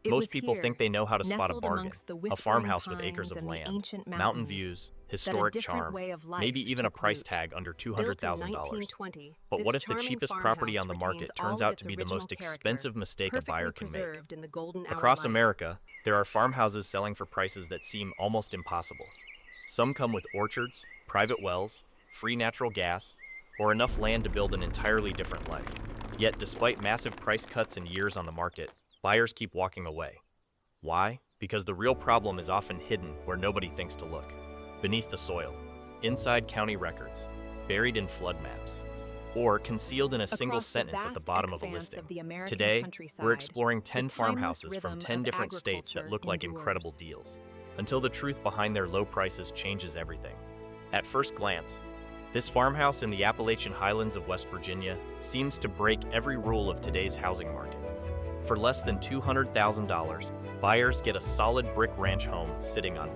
It Most was people here, think they know how to spot a nestled bargain, amongst the a whispering farmhouse with acres pines of and the land, ancient mountain mountains, views, that a historic different charm, way of life maybe even a took price root. tag under Built in $200,000. 1920, But this what if the charming cheapest property farmhouse on the retains market all turns of out its to be the original most character, expensive mistake a perfectly buyer can make? preserved in the golden hour Across light. America, there are farmhouses selling for prices that seem almost impossible. Some come with orchards, private wells, free natural gas, or enough land to build an entirely different life. Yet, despite massive price cuts and years on the market, buyers keep walking away. Why? Because the real problem is often hidden where nobody thinks to look. Beneath the soil, inside county records, buried in flood maps, or concealed in a single Across the sentence at the vast bottom of a expanse listing. of the American Today, countryside, we're exploring the 10 timeless farmhouses from rhythm 10 of different states that agriculture look like incredible endures. deals, until the truth behind their low prices changes everything. At first glance, this farmhouse in the Appalachian Highlands of West Virginia seems to break every rule of today's housing market. For less than $200,000, buyers get a solid brick ranch home sitting on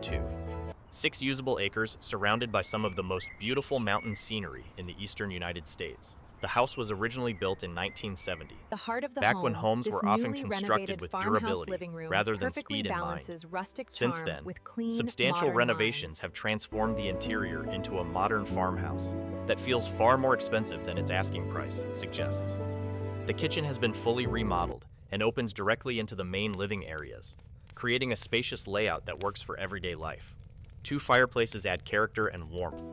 6 usable acres surrounded by some of the most beautiful mountain scenery in the eastern United States. The house was originally built in 1970, The heart of the back home, when homes this were often newly constructed renovated with farmhouse durability living room rather than perfectly speed in mind. balances rustic Since charm then, with clean, substantial modern renovations lines. have transformed the interior into a modern farmhouse that feels far more expensive than its asking price suggests. The kitchen has been fully remodeled and opens directly into the main living areas, creating a spacious layout that works for everyday life. 2 fireplaces add character and warmth.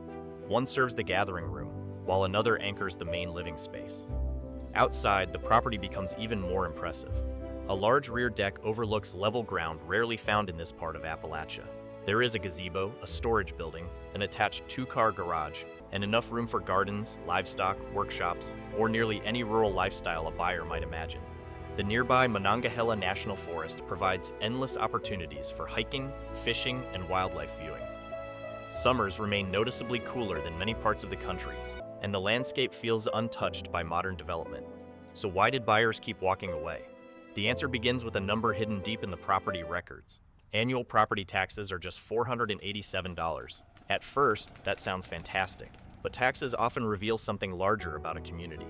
One serves the gathering room, while another anchors the main living space. Outside, the property becomes even more impressive. A large rear deck overlooks level ground rarely found in this part of Appalachia. There is a gazebo, a storage building, an attached 2-car garage, and enough room for gardens, livestock, workshops, or nearly any rural lifestyle a buyer might imagine. The nearby Monongahela National Forest provides endless opportunities for hiking, fishing, and wildlife viewing. Summers remain noticeably cooler than many parts of the country, and the landscape feels untouched by modern development. So why did buyers keep walking away? The answer begins with a number hidden deep in the property records. Annual property taxes are just $487. At first, that sounds fantastic, but taxes often reveal something larger about a community.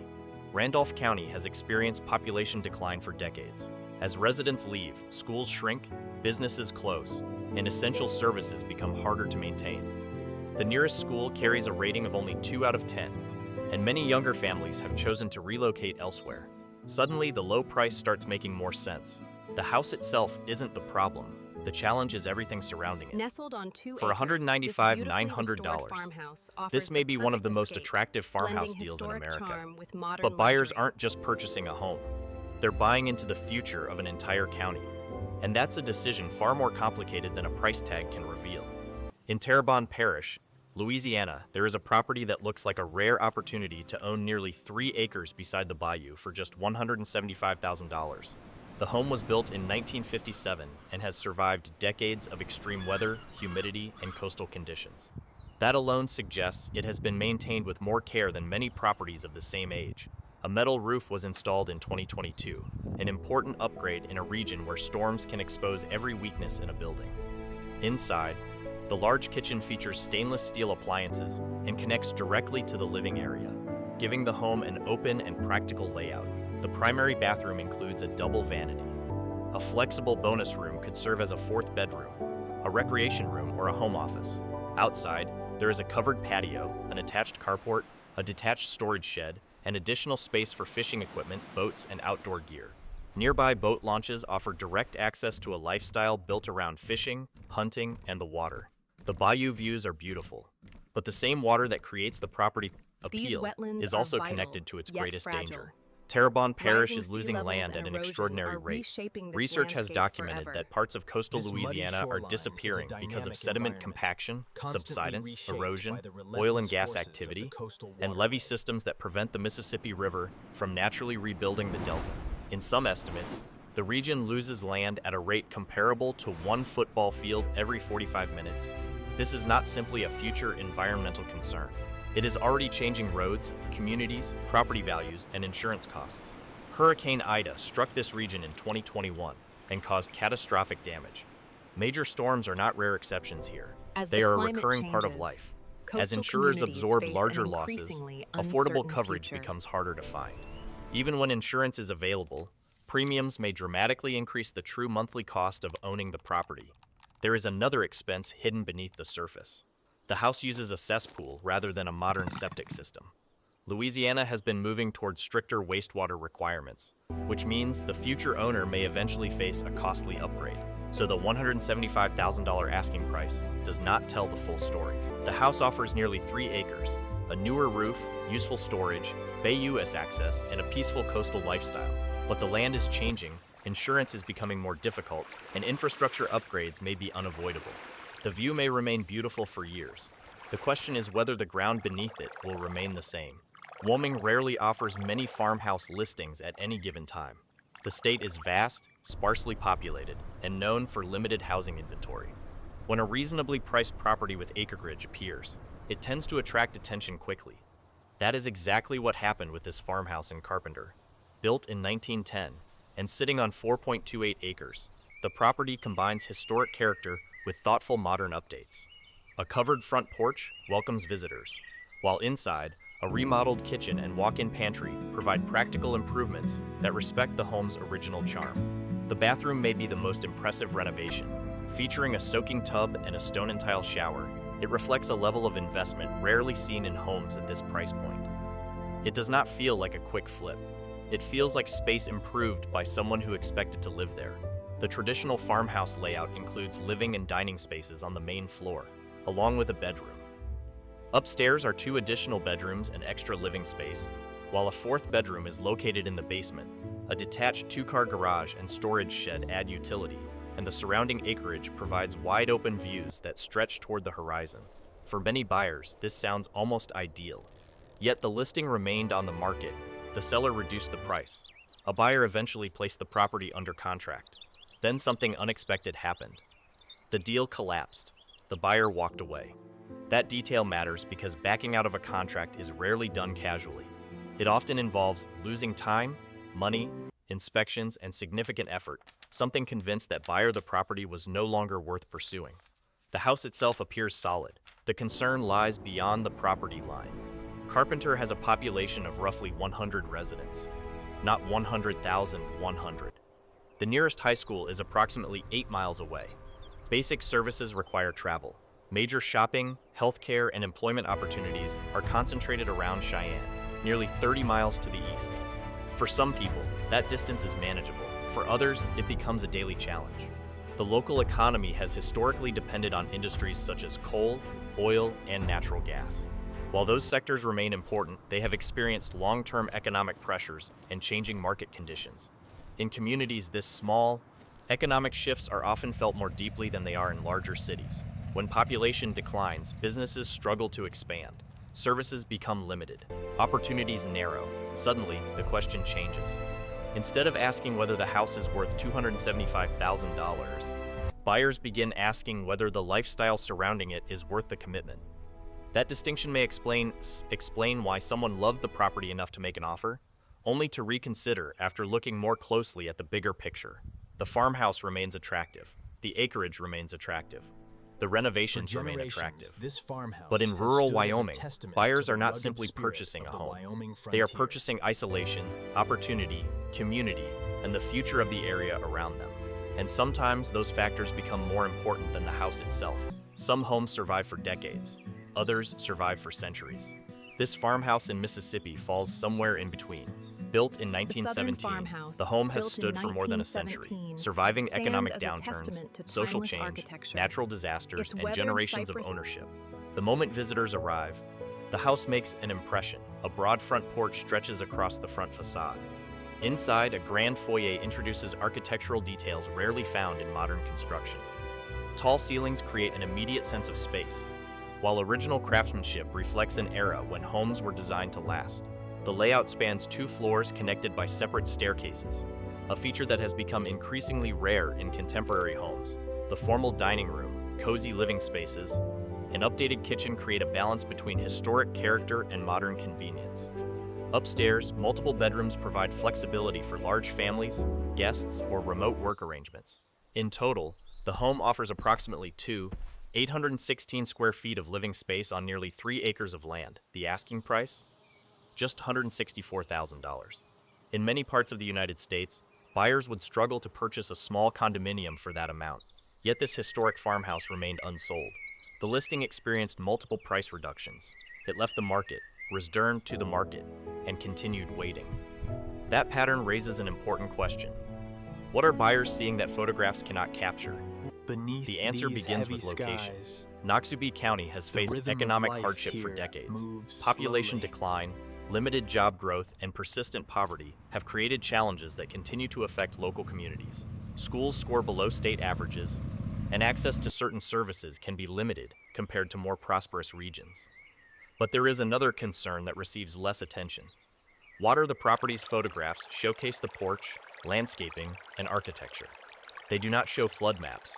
Randolph County has experienced population decline for decades. As residents leave, schools shrink, businesses close, and essential services become harder to maintain. The nearest school carries a rating of only 2 out of 10, and many younger families have chosen to relocate elsewhere. Suddenly, the low price starts making more sense. The house itself isn't the problem. The challenge is everything surrounding it. Nestled on 2 For acres, $195,900, this may be one of the most attractive farmhouse deals in America. But buyers aren't just purchasing a home. They're buying into the future of an entire county. And that's a decision far more complicated than a price tag can reveal. In Terrebonne Parish, Louisiana, there is a property that looks like a rare opportunity to own nearly 3 acres beside the bayou for just $175,000. The home was built in 1957 and has survived decades of extreme weather, humidity, and coastal conditions. That alone suggests it has been maintained with more care than many properties of the same age. A metal roof was installed in 2022, an important upgrade in a region where storms can expose every weakness in a building. Inside, the large kitchen features stainless steel appliances and connects directly to the living area, giving the home an open and practical layout. The primary bathroom includes a double vanity. A flexible bonus room could serve as a 4th bedroom, a recreation room, or a home office. Outside, there is a covered patio, an attached carport, a detached storage shed, and additional space for fishing equipment, boats, and outdoor gear. Nearby boat launches offer direct access to a lifestyle built around fishing, hunting, and the water. The bayou views are beautiful, but the same water that creates the property appeal is also connected to its greatest danger. Terrebonne Parish is losing land at an extraordinary rate. Research has documented that parts of coastal Louisiana are disappearing because of sediment compaction, subsidence, erosion, oil and gas activity, and levee systems that prevent the Mississippi River from naturally rebuilding the delta. In some estimates, the region loses land at a rate comparable to 1 football field every 45 minutes. This is not simply a future environmental concern. It is already changing roads, communities, property values, and insurance costs. Hurricane Ida struck this region in 2021 and caused catastrophic damage. Major storms are not rare exceptions here. They are a recurring part of life. As insurers absorb larger losses, affordable coverage becomes harder to find. Even when insurance is available, premiums may dramatically increase the true monthly cost of owning the property. There is another expense hidden beneath the surface. The house uses a cesspool rather than a modern septic system. Louisiana has been moving towards stricter wastewater requirements, which means the future owner may eventually face a costly upgrade. So the $175,000 asking price does not tell the full story. The house offers nearly 3 acres, a newer roof, useful storage, bay US access, and a peaceful coastal lifestyle. But the land is changing, insurance is becoming more difficult, and infrastructure upgrades may be unavoidable. The view may remain beautiful for years. The question is whether the ground beneath it will remain the same. Wyoming rarely offers many farmhouse listings at any given time. The state is vast, sparsely populated, and known for limited housing inventory. When a reasonably priced property with acreage appears, it tends to attract attention quickly. That is exactly what happened with this farmhouse in Carpenter. Built in 1910 and sitting on 4.28 acres, the property combines historic character with thoughtful modern updates. A covered front porch welcomes visitors, while inside, a remodeled kitchen and walk-in pantry provide practical improvements that respect the home's original charm. The bathroom may be the most impressive renovation. Featuring a soaking tub and a stone and tile shower, it reflects a level of investment rarely seen in homes at this price point. It does not feel like a quick flip. It feels like space improved by someone who expected to live there. The traditional farmhouse layout includes living and dining spaces on the main floor, along with a bedroom. Upstairs are 2 additional bedrooms and extra living space, while a 4th bedroom is located in the basement. A detached 2-car garage and storage shed add utility, and the surrounding acreage provides wide-open views that stretch toward the horizon. For many buyers, this sounds almost ideal. Yet the listing remained on the market. The seller reduced the price. A buyer eventually placed the property under contract. Then something unexpected happened. The deal collapsed. The buyer walked away. That detail matters because backing out of a contract is rarely done casually. It often involves losing time, money, inspections, and significant effort, something convinced that buyer the property was no longer worth pursuing. The house itself appears solid. The concern lies beyond the property line. Carpenter has a population of roughly 100 residents, not 100,100. The nearest high school is approximately 8 miles away. Basic services require travel. Major shopping, healthcare, and employment opportunities are concentrated around Cheyenne, nearly 30 miles to the east. For some people, that distance is manageable. For others, it becomes a daily challenge. The local economy has historically depended on industries such as coal, oil, and natural gas. While those sectors remain important, they have experienced long-term economic pressures and changing market conditions. In communities this small, economic shifts are often felt more deeply than they are in larger cities. When population declines, businesses struggle to expand. Services become limited. Opportunities narrow. Suddenly, the question changes. Instead of asking whether the house is worth $275,000, buyers begin asking whether the lifestyle surrounding it is worth the commitment. That distinction may explain why someone loved the property enough to make an offer, only to reconsider after looking more closely at the bigger picture. The farmhouse remains attractive. The acreage remains attractive. The renovations remain attractive. But in rural Wyoming, buyers are not simply purchasing a home. They are purchasing isolation, opportunity, community, and the future of the area around them. And sometimes those factors become more important than the house itself. Some homes survive for decades. Others survive for centuries. This farmhouse in Mississippi falls somewhere in between. Built in 1917, the home has stood for more than a century, surviving economic downturns, social change, natural disasters, and generations of ownership. The moment visitors arrive, the house makes an impression. A broad front porch stretches across the front facade. Inside, a grand foyer introduces architectural details rarely found in modern construction. Tall ceilings create an immediate sense of space, while original craftsmanship reflects an era when homes were designed to last. The layout spans 2 floors connected by separate staircases, a feature that has become increasingly rare in contemporary homes. The formal dining room, cozy living spaces, and updated kitchen create a balance between historic character and modern convenience. Upstairs, multiple bedrooms provide flexibility for large families, guests, or remote work arrangements. In total, the home offers approximately 816 square feet of living space on nearly 3 acres of land. The asking price? Just $164,000. In many parts of the United States, Buyers would struggle to purchase a small condominium for that amount. Yet this historic farmhouse remained unsold. The listing experienced multiple price reductions. It left the market, returned to the market, and continued waiting. That pattern raises an important question. What are buyers seeing that photographs cannot capture? The answer begins with location. Noxubee County has faced economic hardship for decades. Population decline, limited job growth, and persistent poverty have created challenges that continue to affect local communities. Schools score below state averages, and access to certain services can be limited compared to more prosperous regions. But there is another concern that receives less attention. Water the property's photographs showcase the porch, landscaping, and architecture. They do not show flood maps.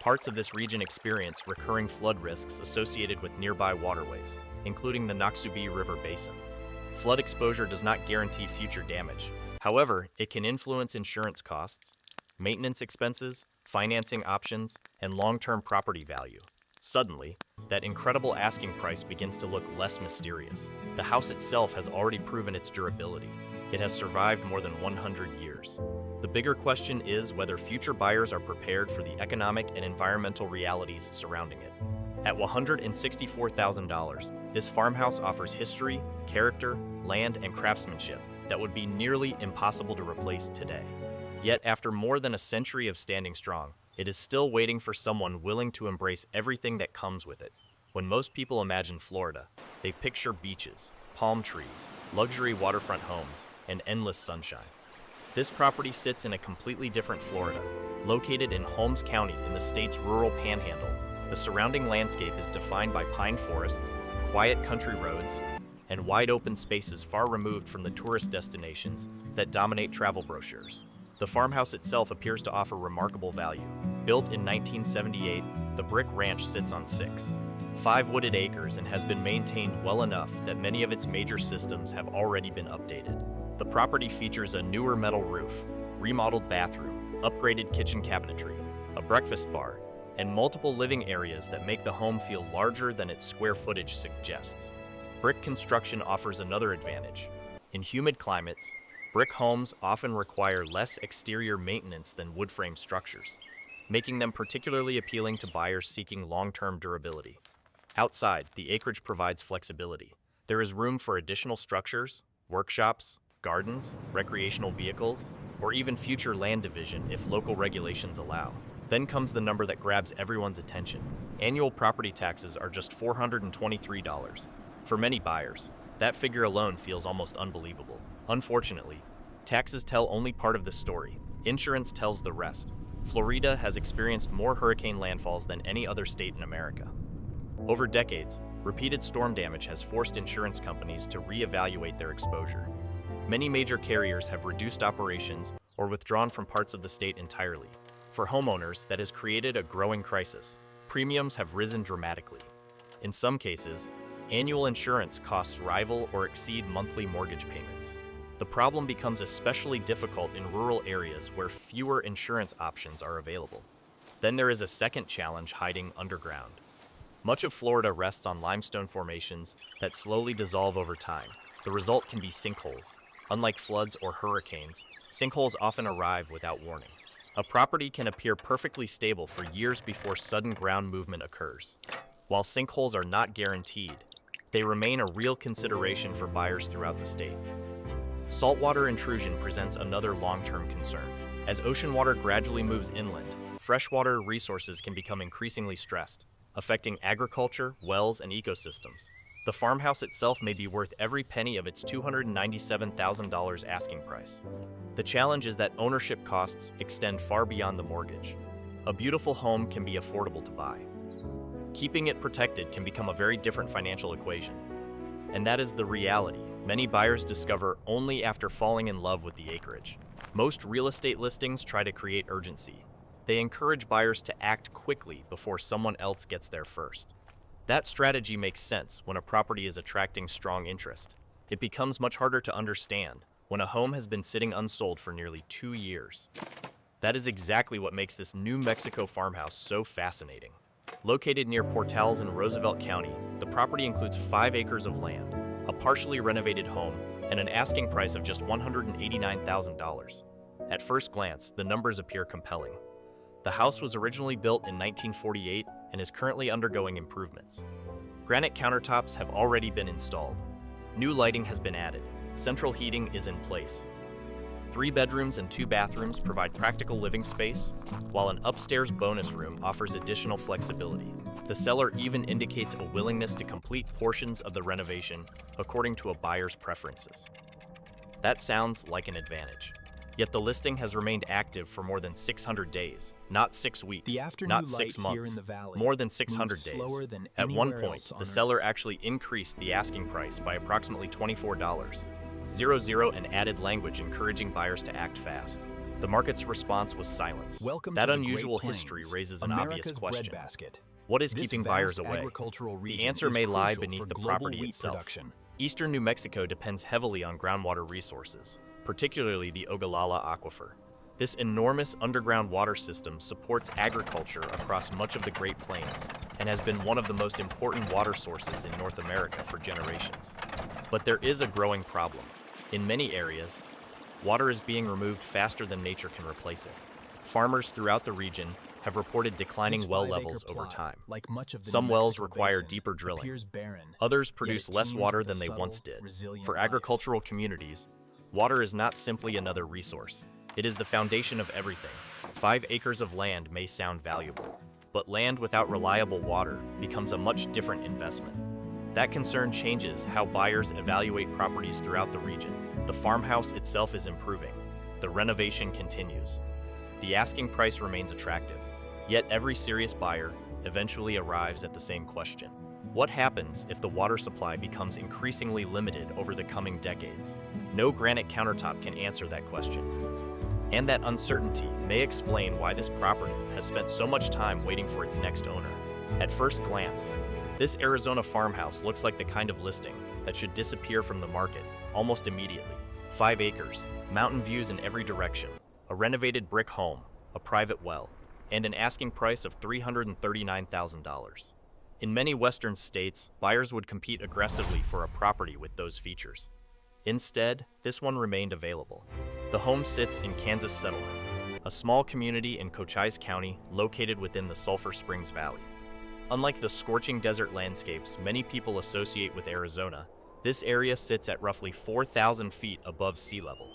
Parts of this region experience recurring flood risks associated with nearby waterways, including the Noxubee River Basin. Flood exposure does not guarantee future damage. However, it can influence insurance costs, maintenance expenses, financing options, and long-term property value. Suddenly, that incredible asking price begins to look less mysterious. The house itself has already proven its durability. It has survived more than 100 years. The bigger question is whether future buyers are prepared for the economic and environmental realities surrounding it. At $164,000, this farmhouse offers history, character, land, and craftsmanship that would be nearly impossible to replace today. Yet, after more than a century of standing strong, it is still waiting for someone willing to embrace everything that comes with it. When most people imagine Florida, they picture beaches, palm trees, luxury waterfront homes, and endless sunshine. This property sits in a completely different Florida. Located in Holmes County in the state's rural panhandle, the surrounding landscape is defined by pine forests, quiet country roads, and wide open spaces far removed from the tourist destinations that dominate travel brochures. The farmhouse itself appears to offer remarkable value. Built in 1978, the brick ranch sits on 5 wooded acres and has been maintained well enough that many of its major systems have already been updated. The property features a newer metal roof, remodeled bathroom, upgraded kitchen cabinetry, a breakfast bar, and multiple living areas that make the home feel larger than its square footage suggests. Brick construction offers another advantage. In humid climates, brick homes often require less exterior maintenance than wood frame structures, making them particularly appealing to buyers seeking long-term durability. Outside, the acreage provides flexibility. There is room for additional structures, workshops, gardens, recreational vehicles, or even future land division if local regulations allow. Then comes the number that grabs everyone's attention. Annual property taxes are just $423. For many buyers, that figure alone feels almost unbelievable. Unfortunately, taxes tell only part of the story. Insurance tells the rest. Florida has experienced more hurricane landfalls than any other state in America. Over decades, repeated storm damage has forced insurance companies to reevaluate their exposure. Many major carriers have reduced operations or withdrawn from parts of the state entirely. For homeowners, that has created a growing crisis. Premiums have risen dramatically. In some cases, annual insurance costs rival or exceed monthly mortgage payments. The problem becomes especially difficult in rural areas where fewer insurance options are available. Then there is a second challenge hiding underground. Much of Florida rests on limestone formations that slowly dissolve over time. The result can be sinkholes. Unlike floods or hurricanes, sinkholes often arrive without warning. A property can appear perfectly stable for years before sudden ground movement occurs. While sinkholes are not guaranteed, they remain a real consideration for buyers throughout the state. Saltwater intrusion presents another long-term concern. As ocean water gradually moves inland, freshwater resources can become increasingly stressed, affecting agriculture, wells, and ecosystems. The farmhouse itself may be worth every penny of its $297,000 asking price. The challenge is that ownership costs extend far beyond the mortgage. A beautiful home can be affordable to buy. Keeping it protected can become a very different financial equation. And that is the reality many buyers discover only after falling in love with the acreage. Most real estate listings try to create urgency. They encourage buyers to act quickly before someone else gets there first. That strategy makes sense when a property is attracting strong interest. It becomes much harder to understand when a home has been sitting unsold for nearly 2 years. That is exactly what makes this New Mexico farmhouse so fascinating. Located near Portales in Roosevelt County, the property includes 5 acres of land, a partially renovated home, and an asking price of just $189,000. At first glance, the numbers appear compelling. The house was originally built in 1948 and is currently undergoing improvements. Granite countertops have already been installed. New lighting has been added. Central heating is in place. 3 bedrooms and 2 bathrooms provide practical living space, while an upstairs bonus room offers additional flexibility. The seller even indicates a willingness to complete portions of the renovation according to a buyer's preferences. That sounds like an advantage. Yet the listing has remained active for more than 600 days, not 6 weeks, not 6 months, more than 600 days. At one point, the seller actually increased the asking price by approximately $24. 00 and added language encouraging buyers to act fast. The market's response was silence. That unusual history raises an obvious question. What is keeping buyers away? The answer may lie beneath the property itself. Eastern New Mexico depends heavily on groundwater resources, particularly the Ogallala Aquifer. This enormous underground water system supports agriculture across much of the Great Plains and has been one of the most important water sources in North America for generations. But there is a growing problem. In many areas, water is being removed faster than nature can replace it. Farmers throughout the region have reported declining well levels over time. Some wells require deeper drilling. Others produce less water than they once did. For agricultural communities, water is not simply another resource. It is the foundation of everything. 5 acres of land may sound valuable, but land without reliable water becomes a much different investment. That concern changes how buyers evaluate properties throughout the region. The farmhouse itself is improving. The renovation continues. The asking price remains attractive. Yet every serious buyer eventually arrives at the same question. What happens if the water supply becomes increasingly limited over the coming decades? No granite countertop can answer that question. And that uncertainty may explain why this property has spent so much time waiting for its next owner. At first glance, this Arizona farmhouse looks like the kind of listing that should disappear from the market almost immediately. 5 acres, mountain views in every direction, a renovated brick home, a private well, and an asking price of $339,000. In many western states, buyers would compete aggressively for a property with those features. Instead, this one remained available. The home sits in Kansas Settlement, a small community in Cochise County located within the Sulphur Springs Valley. Unlike the scorching desert landscapes many people associate with Arizona, this area sits at roughly 4,000 feet above sea level.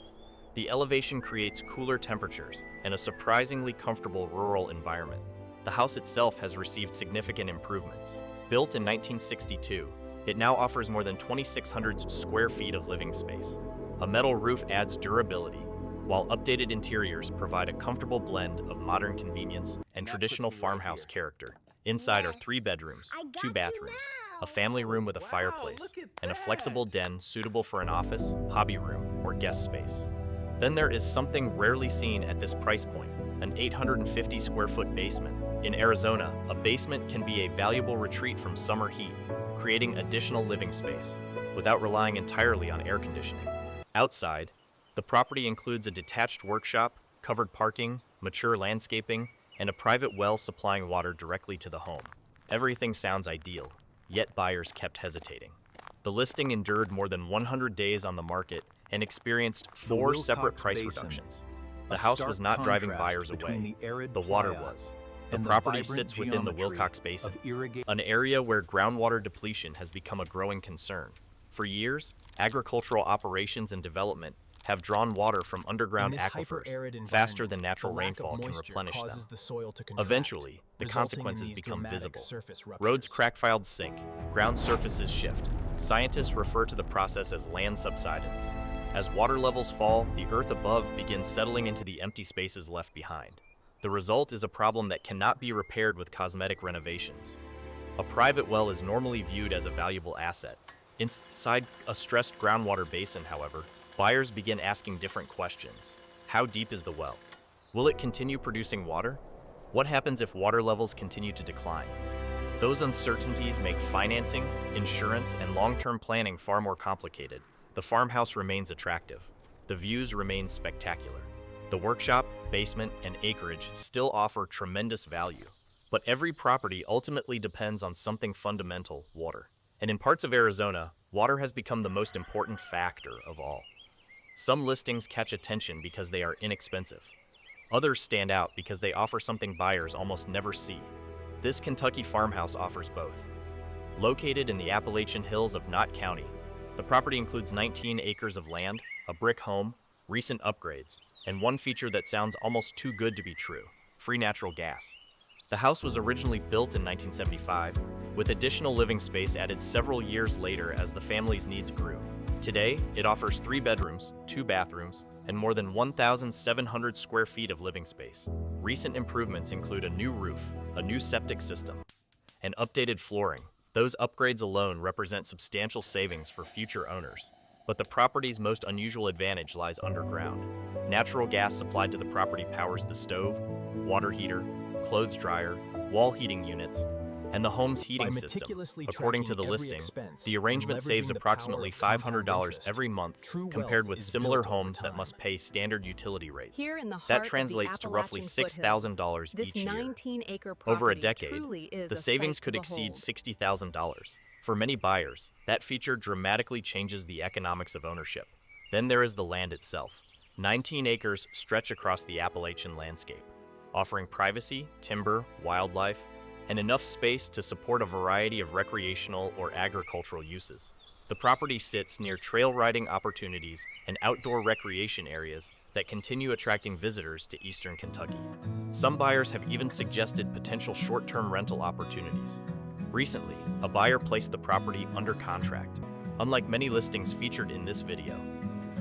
The elevation creates cooler temperatures and a surprisingly comfortable rural environment. The house itself has received significant improvements. Built in 1962, it now offers more than 2,600 square feet of living space. A metal roof adds durability, while updated interiors provide a comfortable blend of modern convenience and traditional farmhouse character. Inside are 3 bedrooms, 2 bathrooms, a family room with a fireplace, and a flexible den suitable for an office, hobby room, or guest space. Then there is something rarely seen at this price point, an 850 square foot basement. In Arizona, a basement can be a valuable retreat from summer heat, creating additional living space without relying entirely on air conditioning. Outside, the property includes a detached workshop, covered parking, mature landscaping, and a private well supplying water directly to the home. Everything sounds ideal, yet buyers kept hesitating. The listing endured more than 100 days on the market and experienced 4 separate price reductions. The house was not driving buyers away, the water was. The property sits within the Wilcox Basin, an area where groundwater depletion has become a growing concern. For years, agricultural operations and development have drawn water from underground aquifers faster than natural rainfall can replenish them. Eventually, the consequences become visible. Roads crack-filed sink, ground surfaces shift. Scientists refer to the process as land subsidence. As water levels fall, the earth above begins settling into the empty spaces left behind. The result is a problem that cannot be repaired with cosmetic renovations. A private well is normally viewed as a valuable asset. Inside a stressed groundwater basin, however, buyers begin asking different questions. How deep is the well? Will it continue producing water? What happens if water levels continue to decline? Those uncertainties make financing, insurance, and long-term planning far more complicated. The farmhouse remains attractive. The views remain spectacular. The workshop, basement, and acreage still offer tremendous value. But every property ultimately depends on something fundamental: water. And in parts of Arizona, water has become the most important factor of all. Some listings catch attention because they are inexpensive. Others stand out because they offer something buyers almost never see. This Kentucky farmhouse offers both. Located in the Appalachian Hills of Knott County, the property includes 19 acres of land, a brick home, recent upgrades, and one feature that sounds almost too good to be true: free natural gas. The house was originally built in 1975, with additional living space added several years later as the family's needs grew. Today, it offers 3 bedrooms, 2 bathrooms, and more than 1,700 square feet of living space. Recent improvements include a new roof, a new septic system, and updated flooring. Those upgrades alone represent substantial savings for future owners. But the property's most unusual advantage lies underground. Natural gas supplied to the property powers the stove, water heater, clothes dryer, wall heating units, and the home's heating system. According to the listing, the arrangement saves approximately $500 every month compared with similar homes that must pay standard utility rates. That translates to roughly $6,000 each year. Over a decade, the savings could exceed $60,000. For many buyers, that feature dramatically changes the economics of ownership. Then there is the land itself. 19 acres stretch across the Appalachian landscape, offering privacy, timber, wildlife, and enough space to support a variety of recreational or agricultural uses. The property sits near trail riding opportunities and outdoor recreation areas that continue attracting visitors to eastern Kentucky. Some buyers have even suggested potential short-term rental opportunities. Recently, a buyer placed the property under contract. Unlike many listings featured in this video,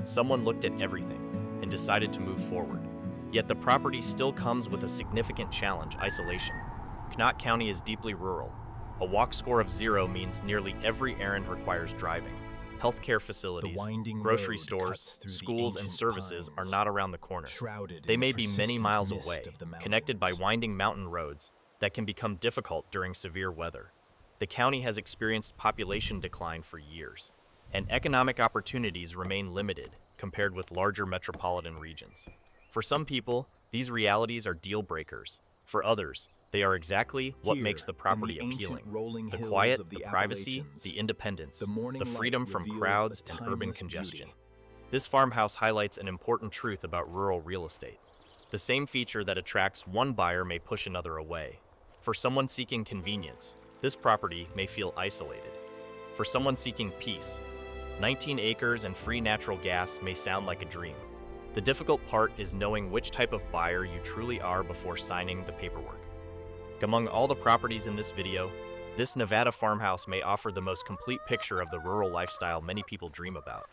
someone looked at everything and decided to move forward. Yet the property still comes with a significant challenge: isolation. Knott County is deeply rural. A walk score of 0 means nearly every errand requires driving. Healthcare facilities, grocery stores, schools, and services are not around the corner. They may be many miles away, connected by winding mountain roads that can become difficult during severe weather. The county has experienced population decline for years, and economic opportunities remain limited compared with larger metropolitan regions. For some people, these realities are deal breakers. For others, they are exactly what makes the property appealing: the quiet, the privacy, the independence, the freedom from crowds and urban congestion. This farmhouse highlights an important truth about rural real estate. The same feature that attracts one buyer may push another away. For someone seeking convenience, this property may feel isolated. For someone seeking peace, 19 acres and free natural gas may sound like a dream. The difficult part is knowing which type of buyer you truly are before signing the paperwork. Among all the properties in this video, this Nevada farmhouse may offer the most complete picture of the rural lifestyle many people dream about.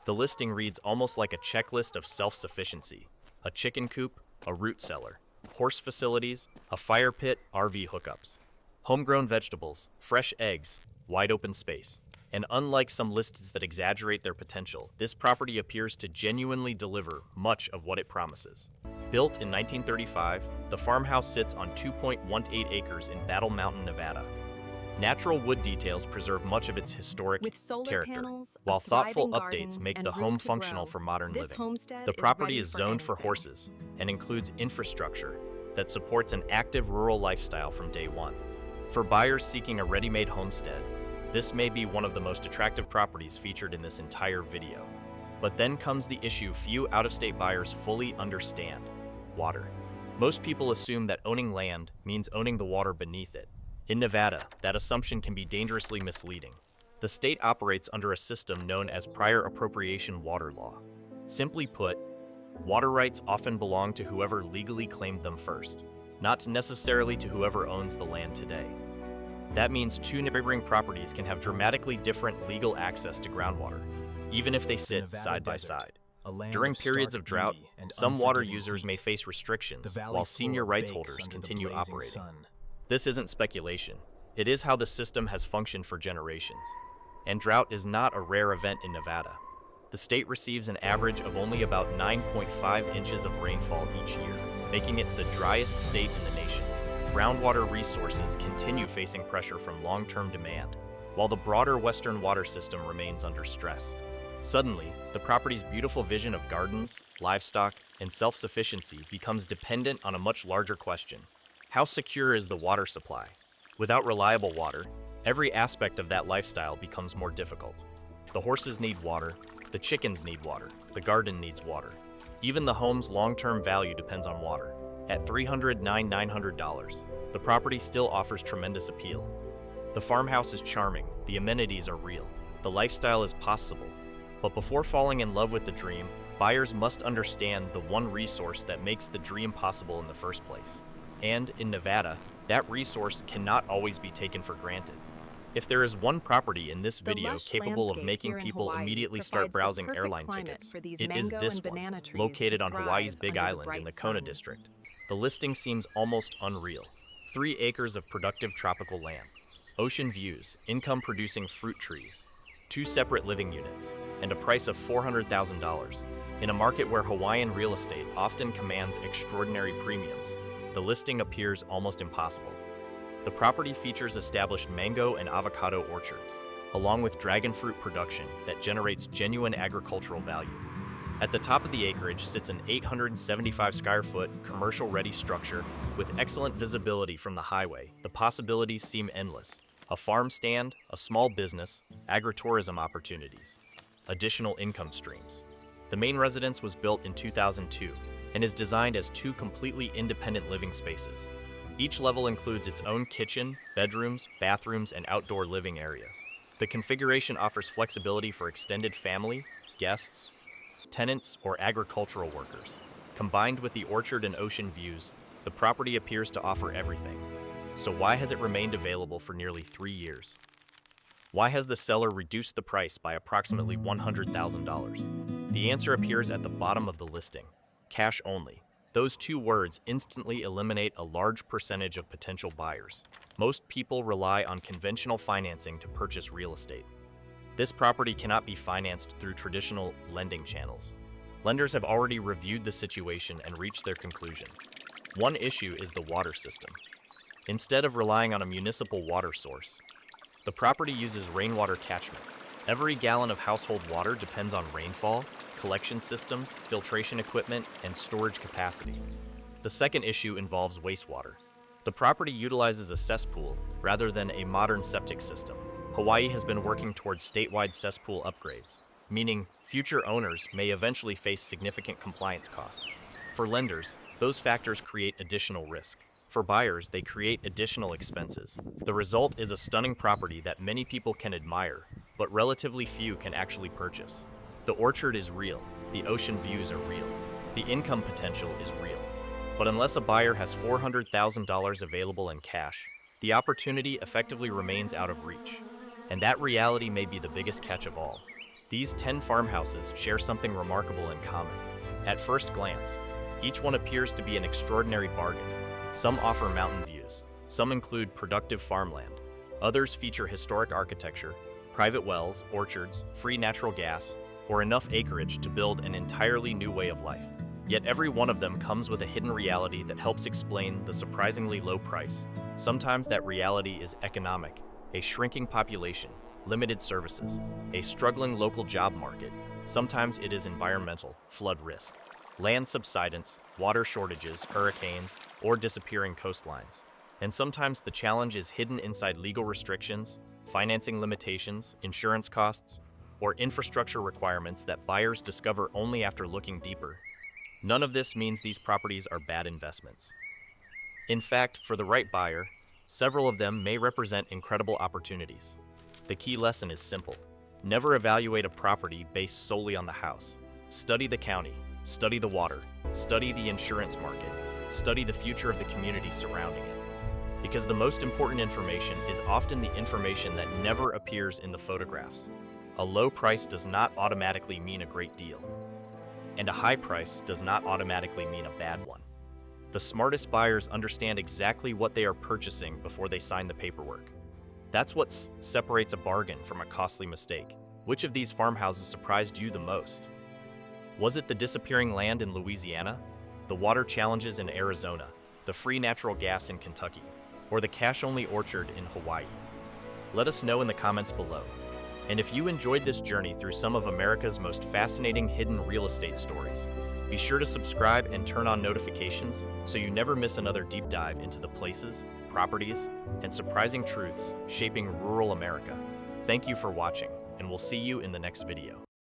The listing reads almost like a checklist of self-sufficiency: a chicken coop, a root cellar, horse facilities, a fire pit, RV hookups, homegrown vegetables, fresh eggs, wide open space. And unlike some lists that exaggerate their potential, this property appears to genuinely deliver much of what it promises. Built in 1935, the farmhouse sits on 2.18 acres in Battle Mountain, Nevada. Natural wood details preserve much of its historic character, while thoughtful updates make the home functional for modern living. The property is zoned for horses and includes infrastructure that supports an active rural lifestyle from day one. For buyers seeking a ready-made homestead, this may be one of the most attractive properties featured in this entire video. But then comes the issue few out-of-state buyers fully understand: water. Most people assume that owning land means owning the water beneath it. In Nevada, that assumption can be dangerously misleading. The state operates under a system known as prior appropriation water law. Simply put, water rights often belong to whoever legally claimed them first, not necessarily to whoever owns the land today. That means two neighboring properties can have dramatically different legal access to groundwater, even if they sit side by side. During periods of drought, some water users may face restrictions, while senior rights holders continue operating. This isn't speculation. It is how the system has functioned for generations. And drought is not a rare event in Nevada. The state receives an average of only about 9.5 inches of rainfall each year, making it the driest state in the nation. Groundwater resources continue facing pressure from long-term demand, while the broader western water system remains under stress. Suddenly, the property's beautiful vision of gardens, livestock, and self-sufficiency becomes dependent on a much larger question: how secure is the water supply? Without reliable water, every aspect of that lifestyle becomes more difficult. The horses need water, the chickens need water, the garden needs water. Even the home's long-term value depends on water. At $309,900, the property still offers tremendous appeal. The farmhouse is charming, the amenities are real, the lifestyle is possible. But before falling in love with the dream, buyers must understand the one resource that makes the dream possible in the first place. And in Nevada, that resource cannot always be taken for granted. If there is one property in this video capable of making people immediately start browsing airline tickets, it is this one, located on Hawaii's Big Island in the Kona district. The listing seems almost unreal. 3 acres of productive tropical land, ocean views, income-producing fruit trees, 2 separate living units, and a price of $400,000. In a market where Hawaiian real estate often commands extraordinary premiums, the listing appears almost impossible. The property features established mango and avocado orchards, along with dragon fruit production that generates genuine agricultural value. At the top of the acreage sits an 875-square-foot commercial-ready structure with excellent visibility from the highway. The possibilities seem endless. A farm stand, a small business, agritourism opportunities, additional income streams. The main residence was built in 2002 and is designed as 2 completely independent living spaces. Each level includes its own kitchen, bedrooms, bathrooms, and outdoor living areas. The configuration offers flexibility for extended family, guests, tenants, or agricultural workers. Combined with the orchard and ocean views, the property appears to offer everything. So why has it remained available for nearly 3 years? Why has the seller reduced the price by approximately $100,000? The answer appears at the bottom of the listing: cash only. Those 2 words instantly eliminate a large percentage of potential buyers. Most people rely on conventional financing to purchase real estate. This property cannot be financed through traditional lending channels. Lenders have already reviewed the situation and reached their conclusion. One issue is the water system. Instead of relying on a municipal water source, the property uses rainwater catchment. Every gallon of household water depends on rainfall, collection systems, filtration equipment, and storage capacity. The second issue involves wastewater. The property utilizes a cesspool rather than a modern septic system. Hawaii has been working towards statewide cesspool upgrades, meaning future owners may eventually face significant compliance costs. For lenders, those factors create additional risk. For buyers, they create additional expenses. The result is a stunning property that many people can admire, but relatively few can actually purchase. The orchard is real, the ocean views are real, the income potential is real. But unless a buyer has $400,000 available in cash, the opportunity effectively remains out of reach. And that reality may be the biggest catch of all. These 10 farmhouses share something remarkable in common. At first glance, each one appears to be an extraordinary bargain. Some offer mountain views, some include productive farmland, others feature historic architecture, private wells, orchards, free natural gas, or enough acreage to build an entirely new way of life. Yet every one of them comes with a hidden reality that helps explain the surprisingly low price. Sometimes that reality is economic, a shrinking population, limited services, a struggling local job market. Sometimes it is environmental, flood risk, land subsidence, water shortages, hurricanes, or disappearing coastlines. And sometimes the challenge is hidden inside legal restrictions, financing limitations, insurance costs, or infrastructure requirements that buyers discover only after looking deeper. None of this means these properties are bad investments. In fact, for the right buyer, several of them may represent incredible opportunities. The key lesson is simple. Never evaluate a property based solely on the house. Study the county, study the water, study the insurance market, study the future of the community surrounding it. Because the most important information is often the information that never appears in the photographs. A low price does not automatically mean a great deal, and a high price does not automatically mean a bad one. The smartest buyers understand exactly what they are purchasing before they sign the paperwork. That's what separates a bargain from a costly mistake. Which of these farmhouses surprised you the most? Was it the disappearing land in Louisiana, the water challenges in Arizona, the free natural gas in Kentucky, or the cash-only orchard in Hawaii? Let us know in the comments below. And if you enjoyed this journey through some of America's most fascinating hidden real estate stories, be sure to subscribe and turn on notifications so you never miss another deep dive into the places, properties, and surprising truths shaping rural America. Thank you for watching. and we'll see you in the next video.